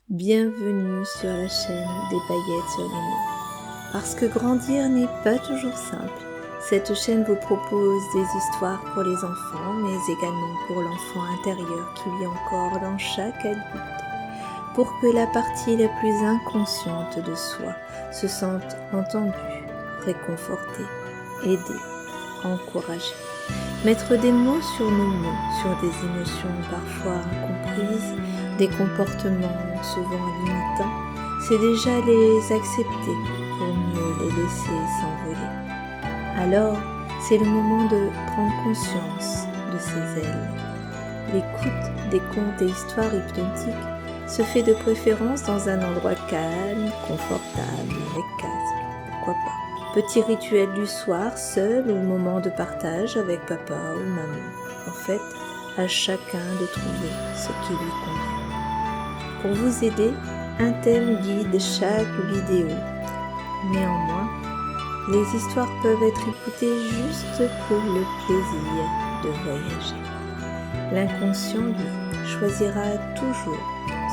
Bienvenue sur la chaîne des paillettes sur les mots. Parce que grandir n'est pas toujours simple, cette chaîne vous propose des histoires pour les enfants, mais également pour l'enfant intérieur qui vit encore dans chaque adulte, pour que la partie la plus inconsciente de soi se sente entendue, réconfortée, aidée, encouragée. Mettre des mots sur nos mots, sur des émotions parfois incomprises, des comportements souvent limitants, c'est déjà les accepter pour mieux les laisser s'envoler. Alors, c'est le moment de prendre conscience de ces ailes. L'écoute des contes et histoires hypnotiques se fait de préférence dans un endroit calme, confortable, avec casque, pourquoi pas. Petit rituel du soir, seul ou moment de partage avec papa ou maman. En fait, à chacun de trouver ce qui lui convient. Pour vous aider, un thème guide chaque vidéo. Néanmoins, les histoires peuvent être écoutées juste pour le plaisir de voyager. L'inconscient, lui, choisira toujours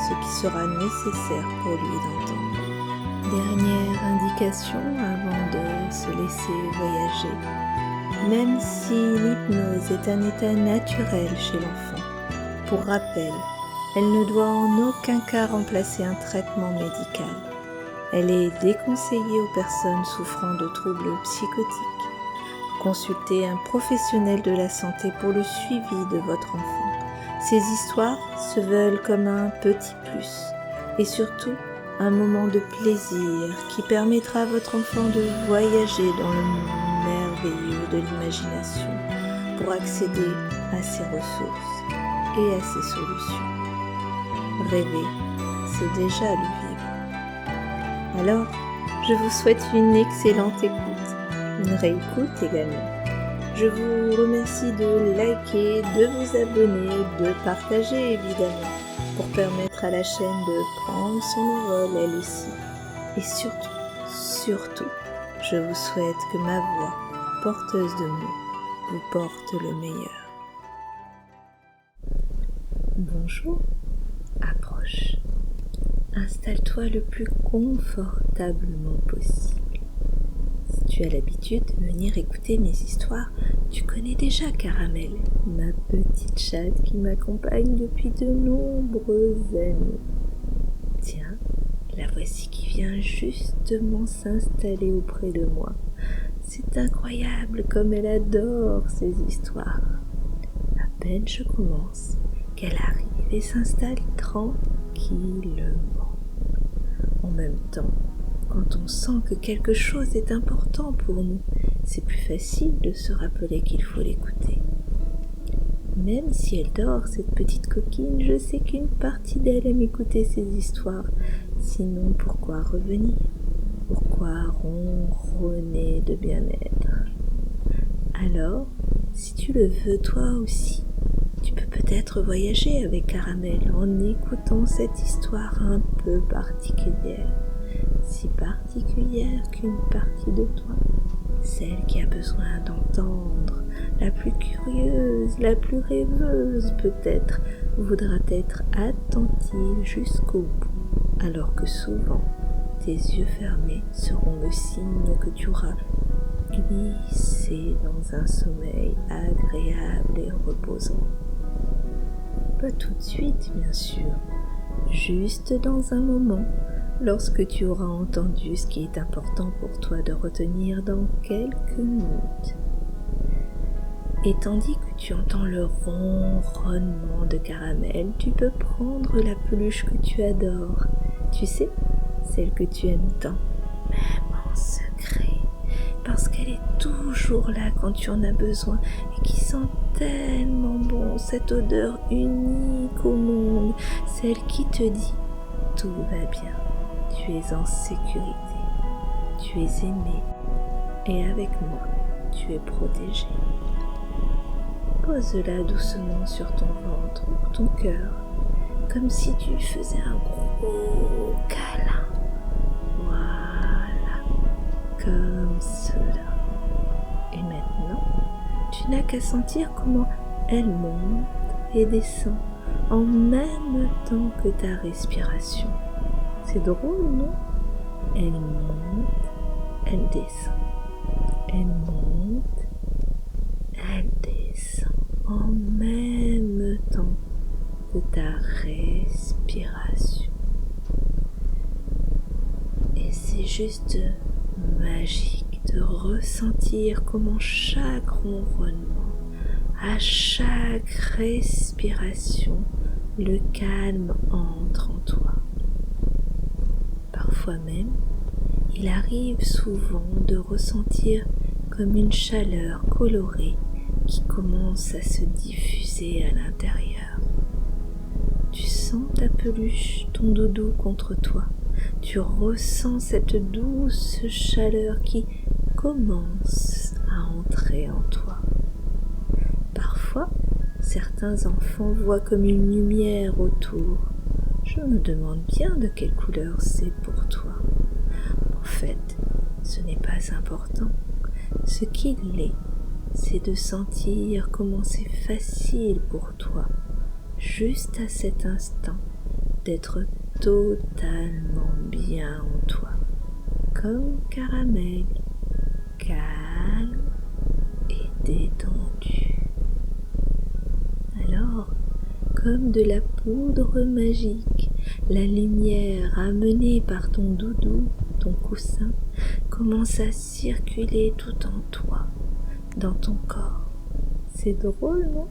ce qui sera nécessaire pour lui d'entendre. Dernière indication avant de se laisser voyager. Même si l'hypnose est un état naturel chez l'enfant, pour rappel, elle ne doit en aucun cas remplacer un traitement médical. Elle est déconseillée aux personnes souffrant de troubles psychotiques. Consultez un professionnel de la santé pour le suivi de votre enfant. Ces histoires se veulent comme un petit plus et surtout un moment de plaisir qui permettra à votre enfant de voyager dans le monde merveilleux de l'imagination pour accéder à ses ressources et à ses solutions. Rêver, c'est déjà le vivre. Alors, je vous souhaite une excellente écoute, une réécoute également. Je vous remercie de liker, de vous abonner, de partager évidemment, pour permettre à la chaîne de prendre son envol elle aussi. Et surtout, je vous souhaite que ma voix, porteuse de mots, vous porte le meilleur. Bonjour, approche. Installe-toi le plus confortablement possible. Si tu as l'habitude de venir écouter mes histoires, tu connais déjà Caramel, ma petite chatte qui m'accompagne depuis de nombreuses années. Tiens, la voici qui vient justement s'installer auprès de moi. C'est incroyable comme elle adore ces histoires. À peine je commence, qu'elle arrive et s'installe tranquillement. En même temps, quand on sent que quelque chose est important pour nous, c'est plus facile de se rappeler qu'il faut l'écouter. Même si elle dort, cette petite coquine, je sais qu'une partie d'elle aime écouter ces histoires. Sinon, pourquoi revenir? Pourquoi ronronner de bien-être? Alors, si tu le veux toi aussi, tu peux peut-être voyager avec Caramel en écoutant cette histoire un peu particulière. Si particulière qu'une partie de toi, celle qui a besoin d'entendre, la plus curieuse, la plus rêveuse peut-être, voudra être attentive jusqu'au bout, alors que souvent, tes yeux fermés seront le signe que tu auras glissé dans un sommeil agréable et reposant. Pas tout de suite, bien sûr, juste dans un moment, lorsque tu auras entendu ce qui est important pour toi de retenir dans quelques minutes. Et tandis que tu entends le ronronnement de Caramel, tu peux prendre la peluche que tu adores, tu sais, celle que tu aimes tant, même en secret, parce qu'elle est toujours là quand tu en as besoin et qui sent tellement bon, cette odeur unique au monde, celle qui te dit « tout va bien ». Tu es en sécurité, tu es aimé et avec moi, tu es protégé. Pose-la doucement sur ton ventre ou ton cœur, comme si tu faisais un gros câlin. Voilà, comme cela. Et maintenant, tu n'as qu'à sentir comment elle monte et descend en même temps que ta respiration. C'est drôle, non? Elle monte, elle descend. Elle monte, elle descend en même temps que ta respiration. Et c'est juste magique de ressentir comment chaque ronronnement, à chaque respiration, le calme entre en toi. Parfois même, il arrive souvent de ressentir comme une chaleur colorée qui commence à se diffuser à l'intérieur. Tu sens ta peluche, ton doudou contre toi. Tu ressens cette douce chaleur qui commence à entrer en toi. Parfois, certains enfants voient comme une lumière autour. Je me demande bien de quelle couleur c'est pour toi. En fait, ce n'est pas important. Ce qu'il est, c'est de sentir comment c'est facile pour toi, juste à cet instant, d'être totalement bien en toi, comme caramel, calme et détendu. Alors, comme de la poudre magique, la lumière amenée par ton doudou, ton coussin, commence à circuler tout en toi, dans ton corps. C'est drôle, non?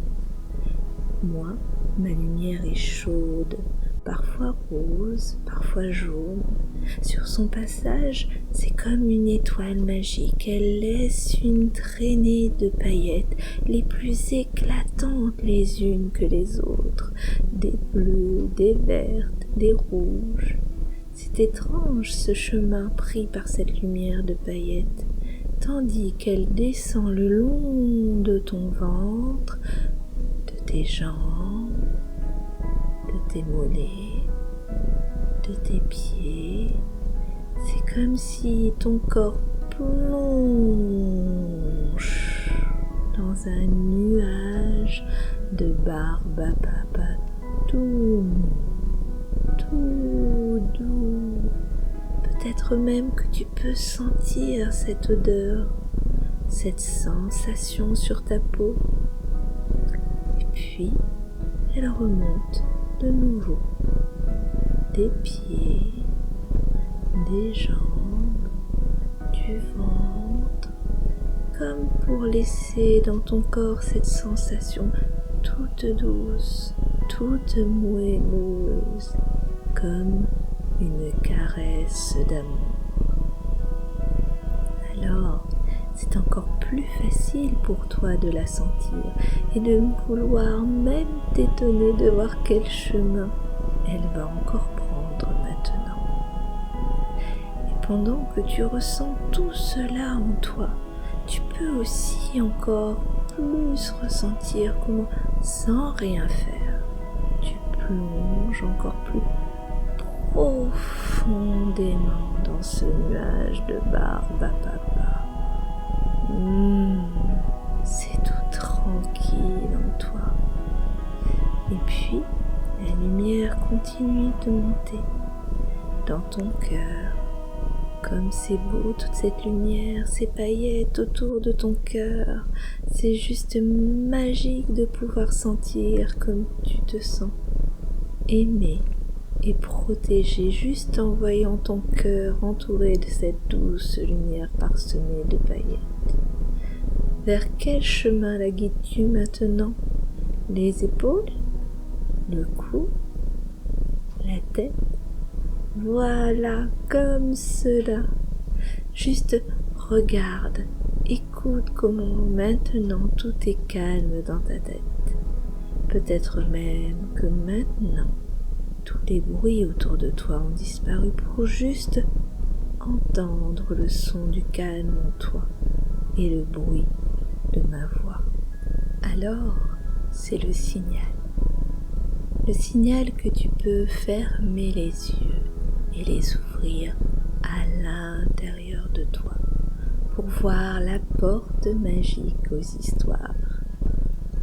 Moi, ma lumière est chaude, parfois rose, parfois jaune. Sur son passage, c'est comme une étoile magique. Elle laisse une traînée de paillettes, les plus éclatantes les unes que les autres, des bleues, des vertes, des rouges. C'est étrange ce chemin pris par cette lumière de paillettes, tandis qu'elle descend le long de ton ventre, de tes jambes, de tes mollets, de tes pieds. C'est comme si ton corps plonge dans un nuage de barbe à papa tout mou, tout doux. Peut-être même que tu peux sentir cette odeur, cette sensation sur ta peau. Et puis, elle remonte de nouveau, des pieds, des jambes, du ventre, comme pour laisser dans ton corps cette sensation toute douce, toute moelleuse, comme une caresse d'amour. Alors, c'est encore plus facile pour toi de la sentir et de vouloir même t'étonner de voir quel chemin elle va encore prendre maintenant. Et pendant que tu ressens tout cela en toi, tu peux aussi encore plus ressentir comment, sans rien faire, tu plonges encore plus profondément dans ce nuage de barbe à papa. C'est tout tranquille en toi. Et puis, la lumière continue de monter dans ton cœur. Comme c'est beau toute cette lumière, ces paillettes autour de ton cœur. C'est juste magique de pouvoir sentir comme tu te sens aimé et protégé juste en voyant ton cœur entouré de cette douce lumière parsemée de paillettes. Vers quel chemin la guides-tu maintenant? Les épaules? Le cou? La tête? Voilà, comme cela. Juste regarde, écoute comment maintenant tout est calme dans ta tête. Peut-être même que maintenant, tous les bruits autour de toi ont disparu pour juste entendre le son du calme en toi et le bruit de ma voix. Alors, c'est le signal. Le signal que tu peux fermer les yeux et les ouvrir à l'intérieur de toi pour voir la porte magique aux histoires.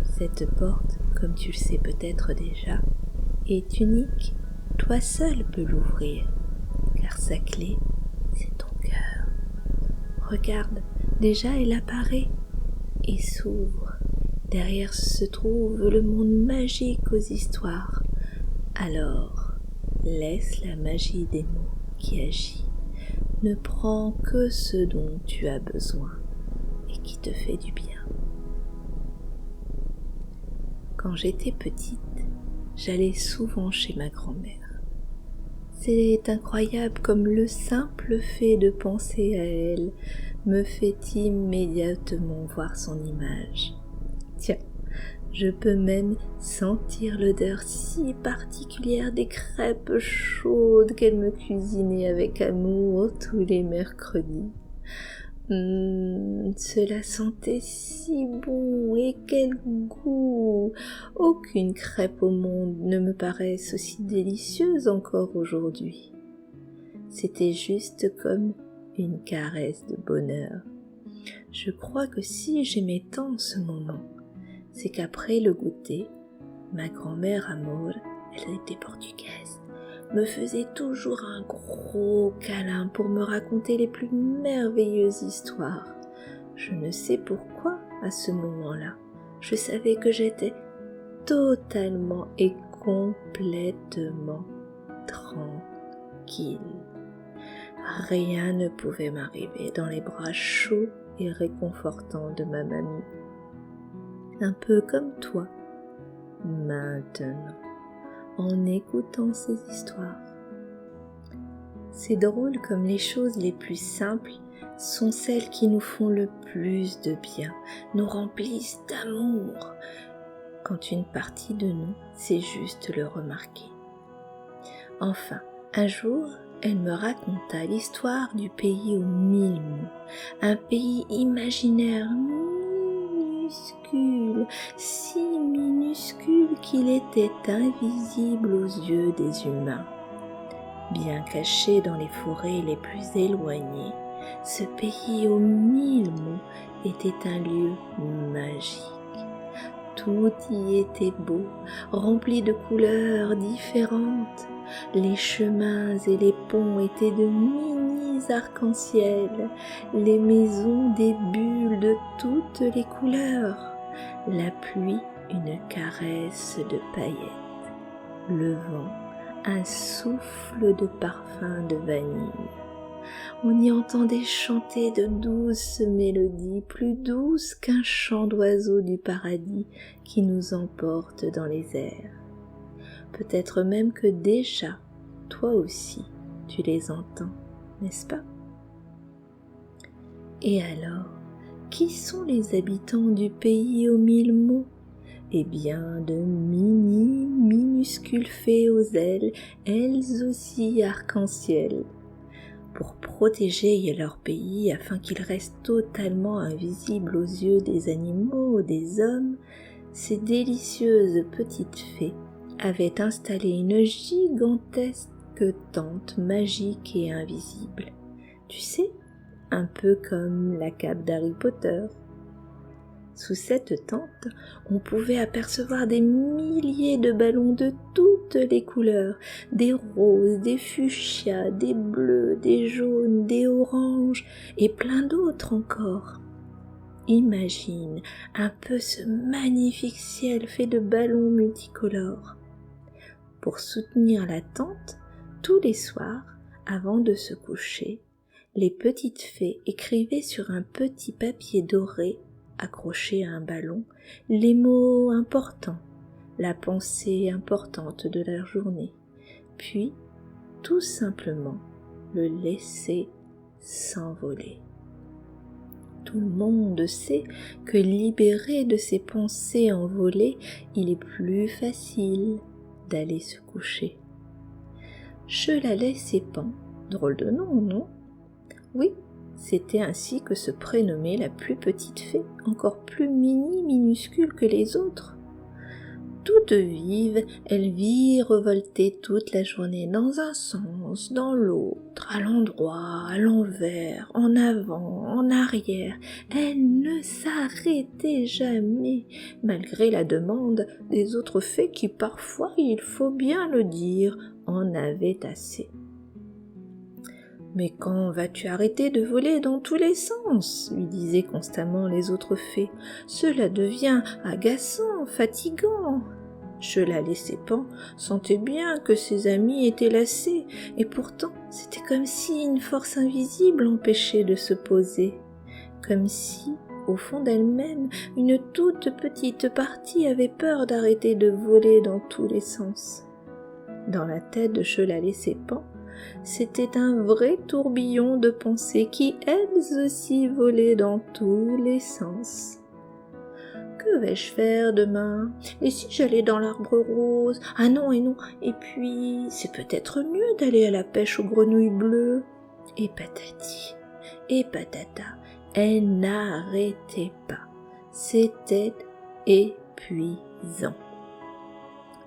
Cette porte, comme tu le sais peut-être déjà, est unique, toi seul peux l'ouvrir, car sa clé, c'est ton cœur. Regarde, déjà elle apparaît et s'ouvre. Derrière se trouve le monde magique aux histoires. Alors, laisse la magie des mots qui agit. Ne prends que ce dont tu as besoin et qui te fait du bien. Quand j'étais petite, j'allais souvent chez ma grand-mère. C'est incroyable comme le simple fait de penser à elle me fait immédiatement voir son image. Tiens, je peux même sentir l'odeur si particulière des crêpes chaudes qu'elle me cuisinait avec amour tous les mercredis. Cela sentait si bon et quel goût! Aucune crêpe au monde ne me paraisse aussi délicieuse encore aujourd'hui. C'était juste comme une caresse de bonheur. Je crois que si j'aimais tant ce moment, c'est qu'après le goûter, ma grand-mère Amor, elle était portugaise, me faisait toujours un gros câlin pour me raconter les plus merveilleuses histoires. Je ne sais pourquoi, à ce moment-là, je savais que j'étais totalement et complètement tranquille. Rien ne pouvait m'arriver dans les bras chauds et réconfortants de ma mamie. Un peu comme toi, maintenant, en écoutant ces histoires. C'est drôle comme les choses les plus simples sont celles qui nous font le plus de bien, nous remplissent d'amour, quand une partie de nous sait juste le remarquer. Enfin, un jour, elle me raconta l'histoire du pays aux 1000 mots, un pays imaginaire minuscule, si minuscule qu'il était invisible aux yeux des humains. Bien caché dans les forêts les plus éloignées, ce pays aux 1000 mots était un lieu magique. Tout y était beau, rempli de couleurs différentes. Les chemins et les ponts étaient de mini-arcs-en-ciel, les maisons des bulles de toutes les couleurs, la pluie une caresse de paillettes, le vent un souffle de parfum de vanille. On y entendait chanter de douces mélodies, plus douces qu'un chant d'oiseaux du paradis qui nous emporte dans les airs. Peut-être même que déjà, toi aussi, tu les entends, n'est-ce pas? Et alors, qui sont les habitants du pays aux 1000 mots? Eh bien, de minuscules fées aux ailes, elles aussi arc-en-ciel. Pour protéger leur pays afin qu'il reste totalement invisible aux yeux des animaux, des hommes, ces délicieuses petites fées avaient installé une gigantesque tente magique et invisible. Tu sais, un peu comme la cape d'Harry Potter. Sous cette tente, on pouvait apercevoir des milliers de ballons de toutes les couleurs, des roses, des fuchsias, des bleus, des jaunes, des oranges et plein d'autres encore. Imagine un peu ce magnifique ciel fait de ballons multicolores. Pour soutenir la tente, tous les soirs, avant de se coucher, les petites fées écrivaient sur un petit papier doré accroché à un ballon, les mots importants, la pensée importante de la journée, puis tout simplement le laisser s'envoler. Tout le monde sait que libéré de ses pensées envolées, il est plus facile d'aller se coucher. Je la laissais pan, drôle de nom, non? Oui, c'était ainsi que se prénommait la plus petite fée, encore plus minuscule que les autres. toute vive, elle virevoltait toute la journée dans un sens, dans l'autre, à l'endroit, à l'envers, en avant, en arrière. Elle ne s'arrêtait jamais, malgré la demande des autres fées qui parfois, il faut bien le dire, en avaient assez. « Mais quand vas-tu arrêter de voler dans tous les sens ?» lui disaient constamment les autres fées. « Cela devient agaçant, fatigant. » Cela laissait Pan sentait bien que ses amis étaient lassés, et pourtant c'était comme si une force invisible l'empêchait de se poser, comme si, au fond d'elle-même, une toute petite partie avait peur d'arrêter de voler dans tous les sens. Dans la tête de Chelalès et Pan, c'était un vrai tourbillon de pensées qui, elles aussi, volaient dans tous les sens. Que vais-je faire demain? Et si j'allais dans l'arbre rose? Ah non et non, et puis c'est peut-être mieux d'aller à la pêche aux grenouilles bleues. Et patati, et patata, elle n'arrêtait pas. C'était épuisant.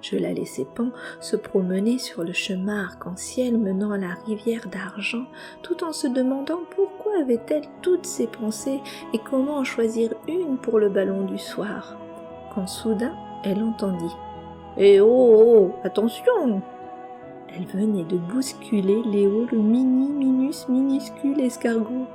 Chelalès et Pan se promenaient sur le chemin arc-en-ciel menant à la rivière d'argent, tout en se demandant pourquoi avait-elle toutes ces pensées et comment en choisir une pour le ballon du soir. Quand soudain, elle entendit « Eh oh, attention !» Elle venait de bousculer Léo, le minuscule escargot.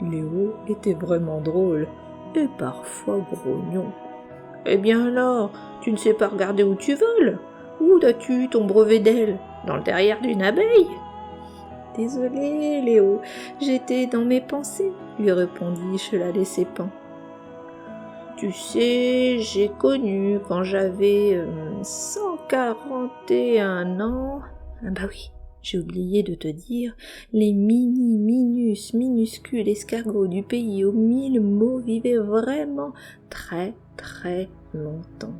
Léo était vraiment drôle et parfois grognon. « Eh bien alors, tu ne sais pas regarder où tu voles? Où as-tu ton brevet d'aile? Dans le derrière d'une abeille ?» « Désolé, Léo, j'étais dans mes pensées, » lui répondit Chelalès et Pan. « Tu sais, j'ai connu quand j'avais 141 ans... » Ah bah oui, j'ai oublié de te dire, les minuscules escargots du pays aux 1000 mots vivaient vraiment très longtemps.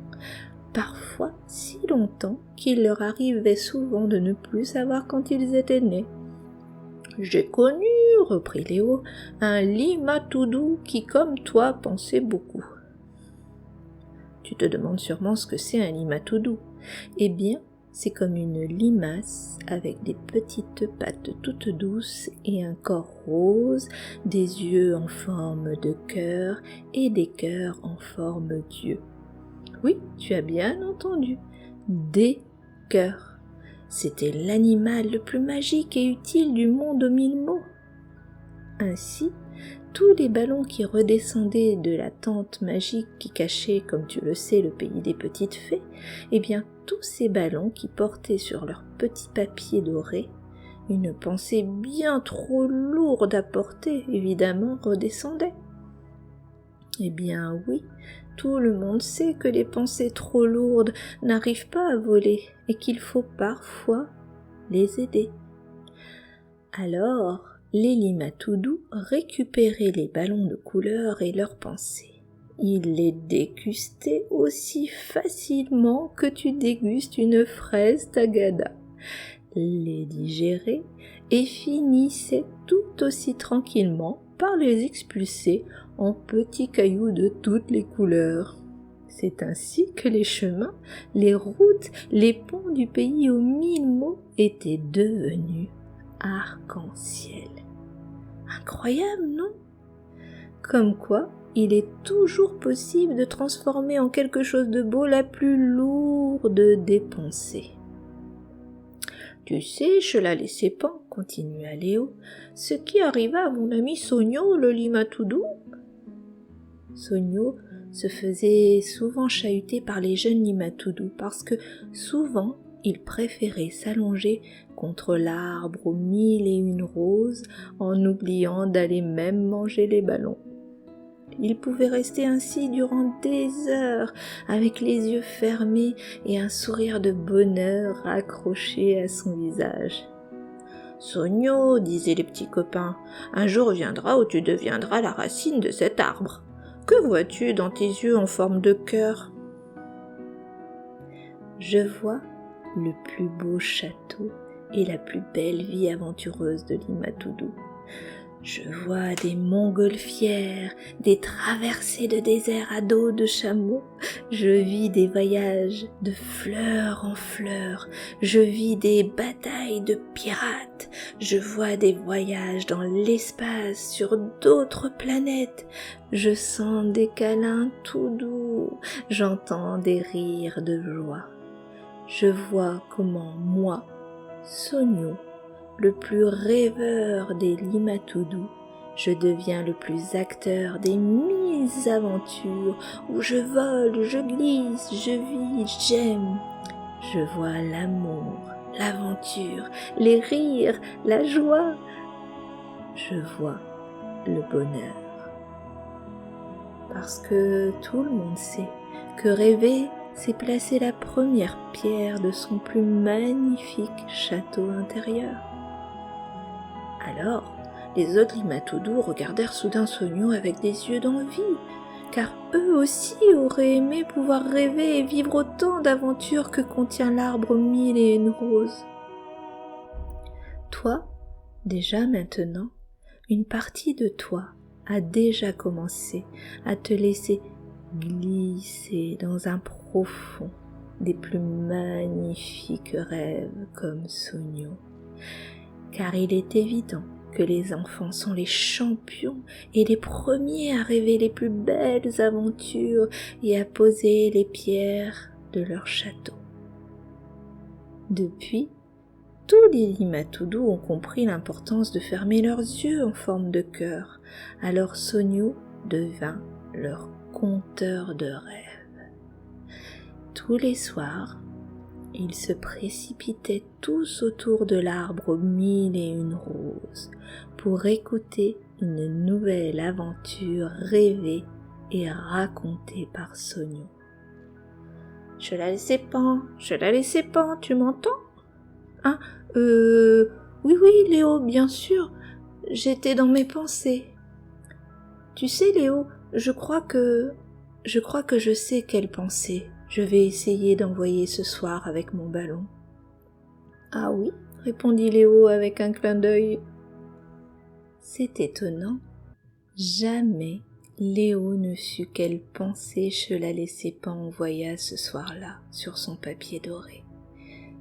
Parfois si longtemps qu'il leur arrivait souvent de ne plus savoir quand ils étaient nés. « J'ai connu, reprit Léo, un limatoudou qui, comme toi, pensait beaucoup. » Tu te demandes sûrement ce que c'est un limatoudou. Eh bien, c'est comme une limace avec des petites pattes toutes douces et un corps rose, des yeux en forme de cœur et des cœurs en forme d'yeux. Oui, tu as bien entendu, des cœurs. C'était l'animal le plus magique et utile du monde aux 1000 mots. Ainsi, tous les ballons qui redescendaient de la tente magique qui cachait, comme tu le sais, le pays des petites fées, eh bien, tous ces ballons qui portaient sur leurs petits papiers dorés une pensée bien trop lourde à porter, évidemment, redescendaient. Eh bien oui, tout le monde sait que les pensées trop lourdes n'arrivent pas à voler et qu'il faut parfois les aider. Alors, les limatoudous récupéraient les ballons de couleur et leurs pensées. Ils les dégustaient aussi facilement que tu dégustes une fraise tagada, les digéraient et finissaient tout aussi tranquillement par les expulser en petits cailloux de toutes les couleurs. C'est ainsi que les chemins, les routes, les ponts du pays aux 1000 mots étaient devenus arc-en-ciel. Incroyable, non? Comme quoi, il est toujours possible de transformer en quelque chose de beau la plus lourde des pensées. Tu sais, Chelalès et Pan, continua Léo, ce qui arriva à mon ami Sogno, le limatoudou. Sogno se faisait souvent chahuter par les jeunes limatoudous parce que souvent il préférait s'allonger contre l'arbre aux 1001 roses en oubliant d'aller même manger les ballons. Il pouvait rester ainsi durant des heures, avec les yeux fermés et un sourire de bonheur accroché à son visage. « Sogno, disaient les petits copains, un jour viendra où tu deviendras la racine de cet arbre. Que vois-tu dans tes yeux en forme de cœur ?»« Je vois le plus beau château et la plus belle vie aventureuse de limatoudou. Je vois des montgolfières, des traversées de désert à dos de chameau. Je vis des voyages de fleur en fleur. Je vis des batailles de pirates. Je vois des voyages dans l'espace sur d'autres planètes. Je sens des câlins tout doux. J'entends des rires de joie. Je vois comment moi, Sonio, le plus rêveur des Limatoudou, je deviens le plus acteur des 1000 aventures où je vole, je glisse, je vis, j'aime. Je vois l'amour, l'aventure, les rires, la joie. Je vois le bonheur. Parce que tout le monde sait que rêver, c'est placer la première pierre de son plus magnifique château intérieur. Alors, les autres Limatoudou regardèrent soudain Sonio avec des yeux d'envie, car eux aussi auraient aimé pouvoir rêver et vivre autant d'aventures que contient l'arbre aux 1001 roses. Toi, déjà maintenant, une partie de toi a déjà commencé à te laisser glisser dans un profond des plus magnifiques rêves comme Sonio. Car il est évident que les enfants sont les champions et les premiers à rêver les plus belles aventures et à poser les pierres de leur château. Depuis, tous les Limatoudou ont compris l'importance de fermer leurs yeux en forme de cœur, alors Sonio devint leur conteur de rêves. Tous les soirs, ils se précipitaient tous autour de l'arbre aux 1001 roses pour écouter une nouvelle aventure rêvée et racontée par Sonio. « Je la laissais pas, tu m'entends ? Hein, oui, Léo, bien sûr, j'étais dans mes pensées. Tu sais, Léo, je crois que je sais quelle pensée je vais essayer d'envoyer ce soir avec mon ballon. »« Ah oui ?» répondit Léo avec un clin d'œil. C'est étonnant. Jamais Léo ne sut quelle pensée Chelalé-Sépan envoya ce soir-là sur son papier doré.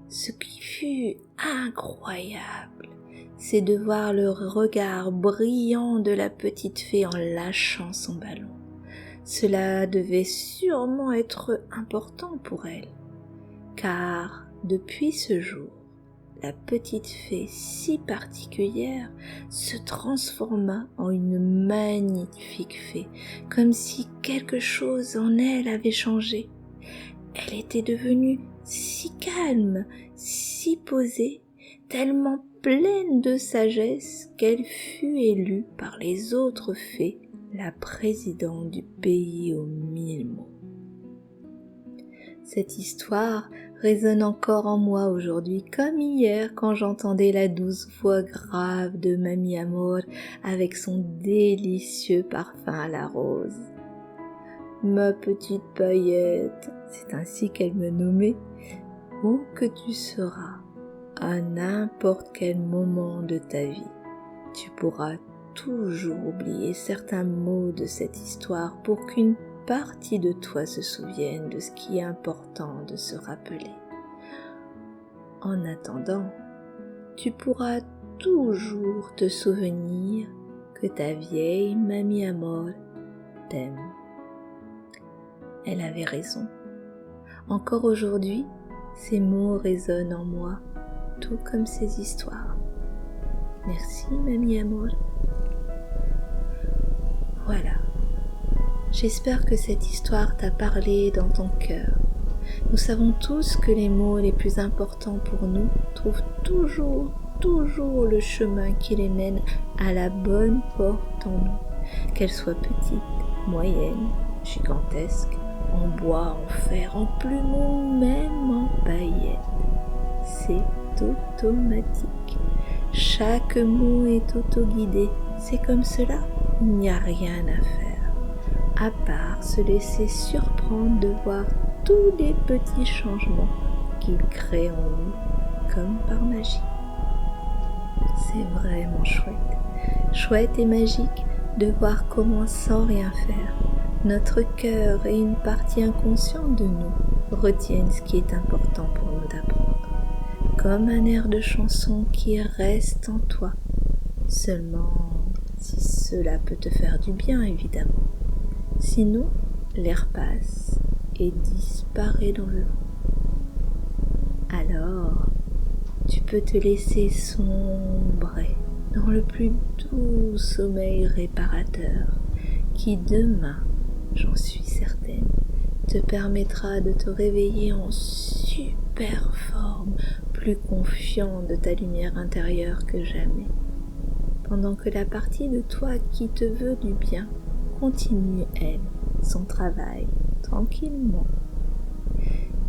Ce qui fut incroyable, c'est de voir le regard brillant de la petite fée en lâchant son ballon. Cela devait sûrement être important pour elle, car depuis ce jour, la petite fée si particulière se transforma en une magnifique fée, comme si quelque chose en elle avait changé. Elle était devenue si calme, si posée, tellement pleine de sagesse qu'elle fut élue par les autres fées la présidente du pays aux 1000 mots. Cette histoire résonne encore en moi aujourd'hui comme hier quand j'entendais la douce voix grave de Mamie Amor avec son délicieux parfum à la rose. Ma petite paillette, c'est ainsi qu'elle me nommait, où que tu seras, à n'importe quel moment de ta vie, tu pourras toujours oublier certains mots de cette histoire pour qu'une partie de toi se souvienne de ce qui est important de se rappeler. En attendant, tu pourras toujours te souvenir que ta vieille Mamie Amor t'aime. Elle avait raison. Encore aujourd'hui, ces mots résonnent en moi, tout comme ces histoires. Merci, Mamie Amor. Voilà. J'espère que cette histoire t'a parlé dans ton cœur. Nous savons tous que les mots les plus importants pour nous trouvent toujours le chemin qui les mène à la bonne porte en nous, qu'elle soit petite, moyenne, gigantesque, en bois, en fer, en plume ou même en paillettes. C'est automatique. Chaque mot est autoguidé. C'est comme cela, il n'y a rien à faire, à part se laisser surprendre de voir tous les petits changements qu'il crée en nous, comme par magie. C'est vraiment chouette. chouette et magique de voir comment sans rien faire, notre cœur et une partie inconsciente de nous retiennent ce qui est important pour nous d'apprendre, comme un air de chanson qui reste en toi, seulement si cela peut te faire du bien évidemment. Sinon, l'air passe et disparaît dans le vent. Alors, tu peux te laisser sombrer dans le plus doux sommeil réparateur qui demain, j'en suis certaine, te permettra de te réveiller en super forme, plus confiant de ta lumière intérieure que jamais, pendant que la partie de toi qui te veut du bien continue, elle, son travail, tranquillement.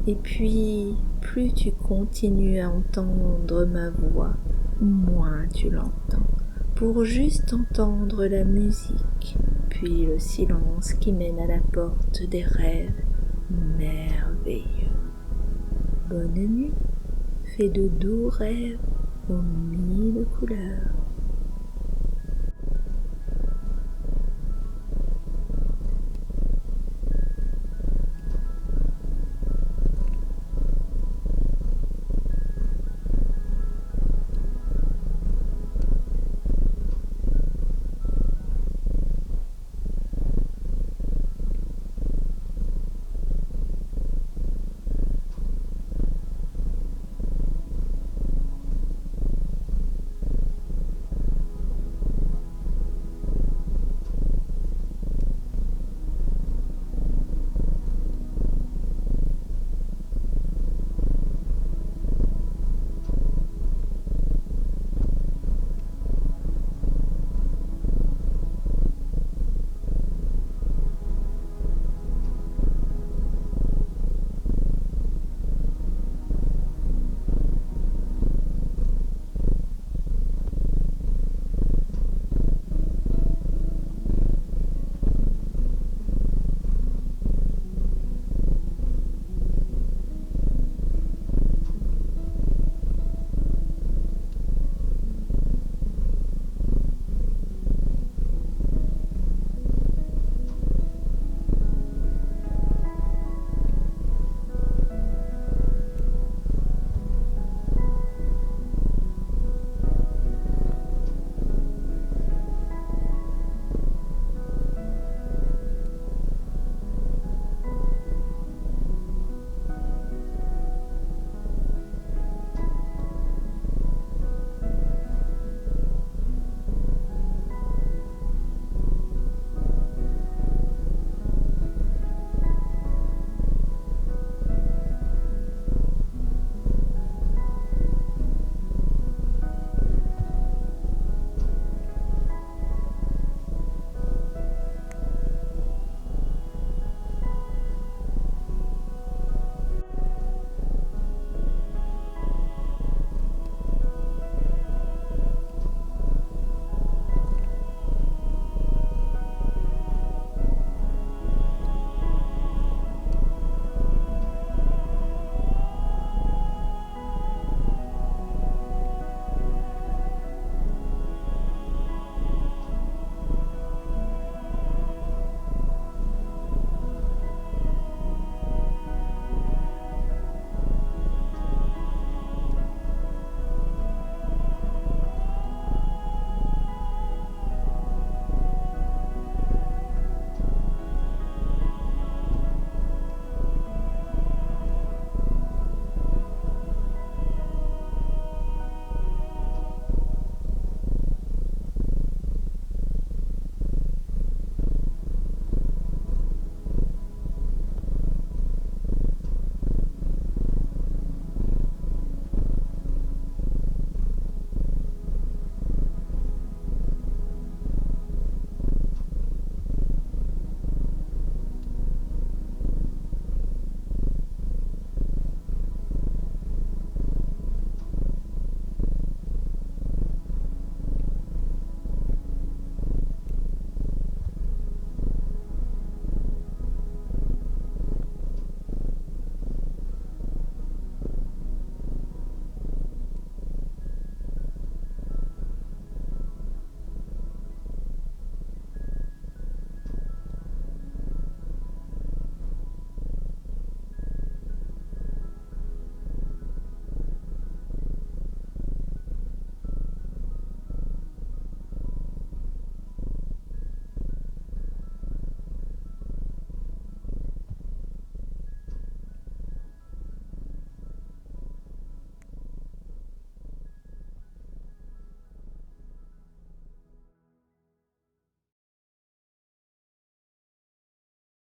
Et puis, plus tu continues à entendre ma voix, moins tu l'entends, pour juste entendre la musique, puis le silence qui mène à la porte des rêves merveilleux. Bonne nuit, fais de doux rêves aux mille couleurs.